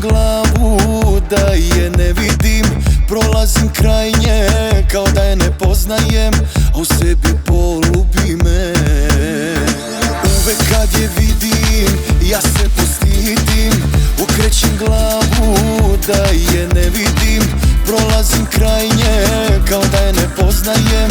glavu da je ne vidim, prolazim kraj nje kao da je ne poznajem, a u sebi polubi me. Uvek kad je vidim, ja se postidim, okrećem glavu da je ne vidim, prolazim kraj nje kao da je ne poznajem,